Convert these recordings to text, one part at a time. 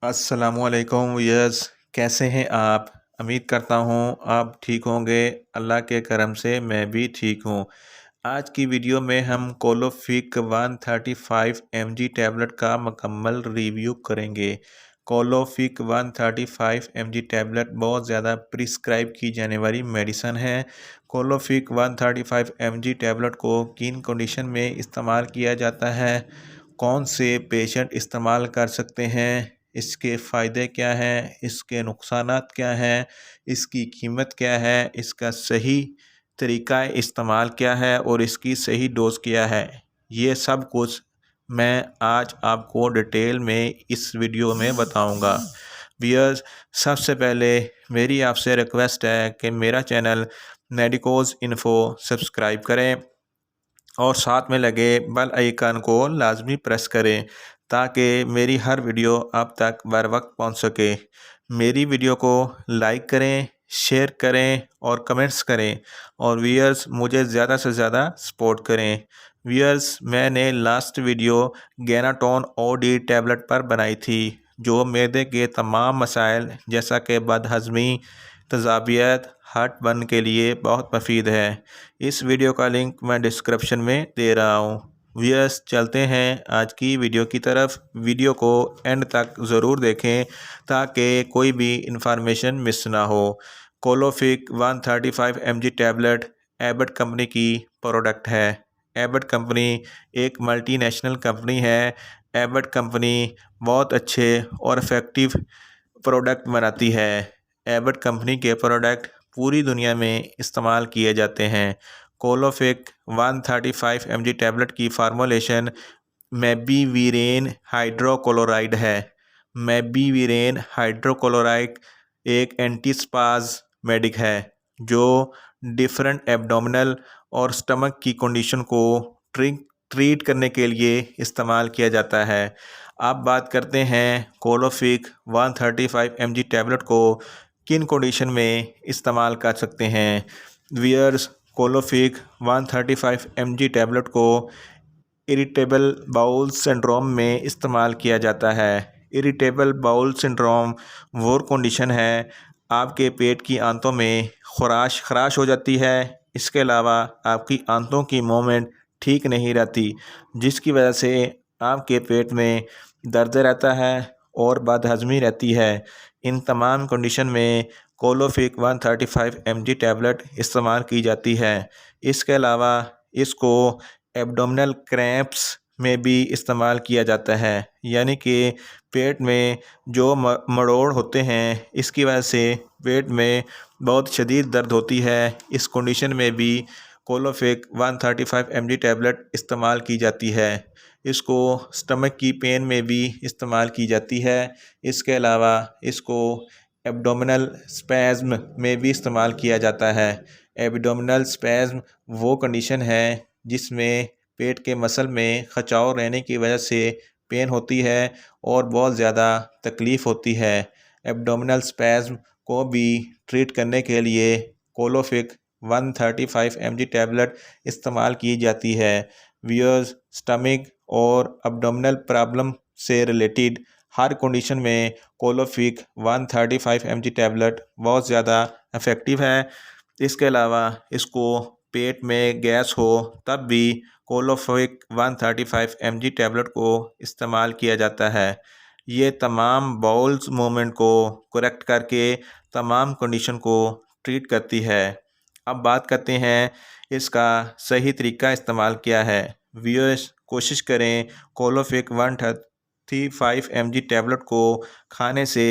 अस्सलामु अलैकुम व्यूअर्स, कैसे हैं आप? उम्मीद करता हूँ आप ठीक होंगे। अल्लाह के करम से मैं भी ठीक हूँ। आज की वीडियो में हम कोलोफिक 135 mg टैबलेट का मुकम्मल रिव्यू करेंगे। कोलोफिक 135 mg टैबलेट बहुत ज़्यादा प्रिस्क्राइब की जाने वाली मेडिसन है। कोलोफिक 135 mg टैबलेट को किन कंडीशन में इस्तेमाल किया जाता है, कौन से पेशेंट इस्तेमाल कर सकते हैं, इसके फ़ायदे क्या हैं, इसके नुकसानात क्या हैं, इसकी कीमत क्या है, इसका सही तरीक़ा इस्तेमाल क्या है और इसकी सही डोज़ क्या है, ये सब कुछ मैं आज आपको डिटेल में इस वीडियो में बताऊंगा। व्यूअर्स, सबसे पहले मेरी आपसे रिक्वेस्ट है कि मेरा चैनल मेडिकोज़ इन्फो सब्सक्राइब करें और साथ में लगे बेल आइकन को लाजमी प्रेस करें ताकि मेरी हर वीडियो आप तक बर वक्त पहुँच सके। मेरी वीडियो को लाइक करें, शेयर करें और कमेंट्स करें और व्यूअर्स मुझे ज़्यादा से ज़्यादा सपोर्ट करें। व्यूअर्स, मैंने लास्ट वीडियो गैनाटोन ओडी टैबलेट पर बनाई थी जो मैदे के तमाम मसाइल जैसा कि बदहज़मी, तेज़ाबियत, हार्ट बर्न के लिए बहुत मुफीद है। इस वीडियो का लिंक मैं डिस्क्रिप्शन में दे रहा हूँ। व्यूअर्स, चलते हैं आज की वीडियो की तरफ। वीडियो को एंड तक ज़रूर देखें ताकि कोई भी इंफॉर्मेशन मिस ना हो। कोलोफिक 135 mg टैबलेट एबट कंपनी की प्रोडक्ट है। एबट कंपनी एक मल्टीनेशनल कंपनी है। एबट कंपनी बहुत अच्छे और इफ़ेक्टिव प्रोडक्ट बनाती है। एबट कंपनी के प्रोडक्ट पूरी दुनिया में इस्तेमाल किए जाते हैं। कोलोफिक 135 mg टैबलेट की फार्मूलेशन मेबिविरेन हाइड्रोक्लोराइड है। मेबिविरेन हाइड्रोक्लोराइड एक एंटीस्पाज़मेटिक है जो डिफरेंट एब्डोमिनल और स्टमक की कंडीशन को ट्रीट करने के लिए इस्तेमाल किया जाता है। अब बात करते हैं कोलोफिक 135 mg टैबलेट को किन कंडीशन में इस्तेमाल कर सकते हैं। वियर्स, कोलोफिक 135 mg टैबलेट को इरिटेबल बाउल सिंड्रोम में इस्तेमाल किया जाता है। इरिटेबल बाउल सिंड्रोम वो कंडीशन है आपके पेट की आंतों में खराश हो जाती है। इसके अलावा आपकी आंतों की मूवमेंट ठीक नहीं रहती जिसकी वजह से आपके पेट में दर्द रहता है और बदहज़मी रहती है। इन तमाम कंडीशन में कोलोफिक 135 mg टैबलेट इस्तेमाल की जाती है। इसके अलावा इसको एब्डोमिनल क्रैम्प्स में भी इस्तेमाल किया जाता है, यानी कि पेट में जो मरोड़ होते हैं इसकी वजह से पेट में बहुत शदीद दर्द होती है। इस कंडीशन में भी कोलोफिक 135 mg टैबलेट इस्तेमाल की जाती है। इसको स्टमक की पेन में भी इस्तेमाल की जाती है। इसके अलावा इसको एब्डोमिनल स्पैज़्म में भी इस्तेमाल किया जाता है। एब्डोमिनल स्पैज़्म वो कंडीशन है जिसमें पेट के मसल में खचाव रहने की वजह से पेन होती है और बहुत ज़्यादा तकलीफ़ होती है। एब्डोमिनल स्पैज़्म को भी ट्रीट करने के लिए कोलोफिक 135 mg टैबलेट इस्तेमाल की जाती है। व्यूअर्स, स्टमक और एब्डोमिनल प्रॉब्लम से रिलेटेड हर कंडीशन में कोलोफिक 135 mg टैबलेट बहुत ज़्यादा इफ़ेक्टिव है। इसके अलावा इसको पेट में गैस हो तब भी कोलोफिक 135 mg टैबलेट को इस्तेमाल किया जाता है। ये तमाम बाउल्स मूवमेंट को करेक्ट करके तमाम कंडीशन को ट्रीट करती है। अब बात करते हैं इसका सही तरीका इस्तेमाल क्या है। व्यूअर्स, कोशिश करें कोलोफिक 135 mg टैबलेट को खाने से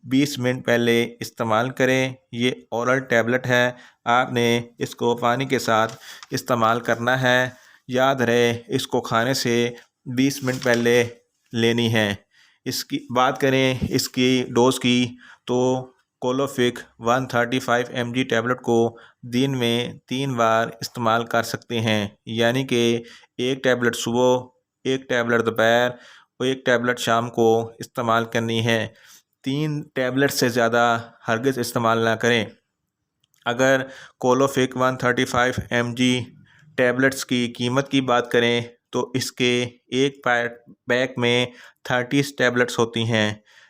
20 मिनट पहले इस्तेमाल करें। ये ओरल टैबलेट है, आपने इसको पानी के साथ इस्तेमाल करना है। याद रहे, इसको खाने से 20 मिनट पहले लेनी है। इसकी बात करें इसकी डोज़ की तो कोलोफिक 135 mg टैबलेट को दिन में 3 बार इस्तेमाल कर सकते हैं, यानी कि एक टैबलेट सुबह, एक टैबलेट दोपहर और एक टैबलेट शाम को इस्तेमाल करनी है। 3 टैबलेट से ज़्यादा हरगिज़ इस्तेमाल ना करें। अगर कोलोफिक 135 mg टैबलेट्स की कीमत की बात करें तो इसके एक पैक में 30 टैबलेट्स होती हैं।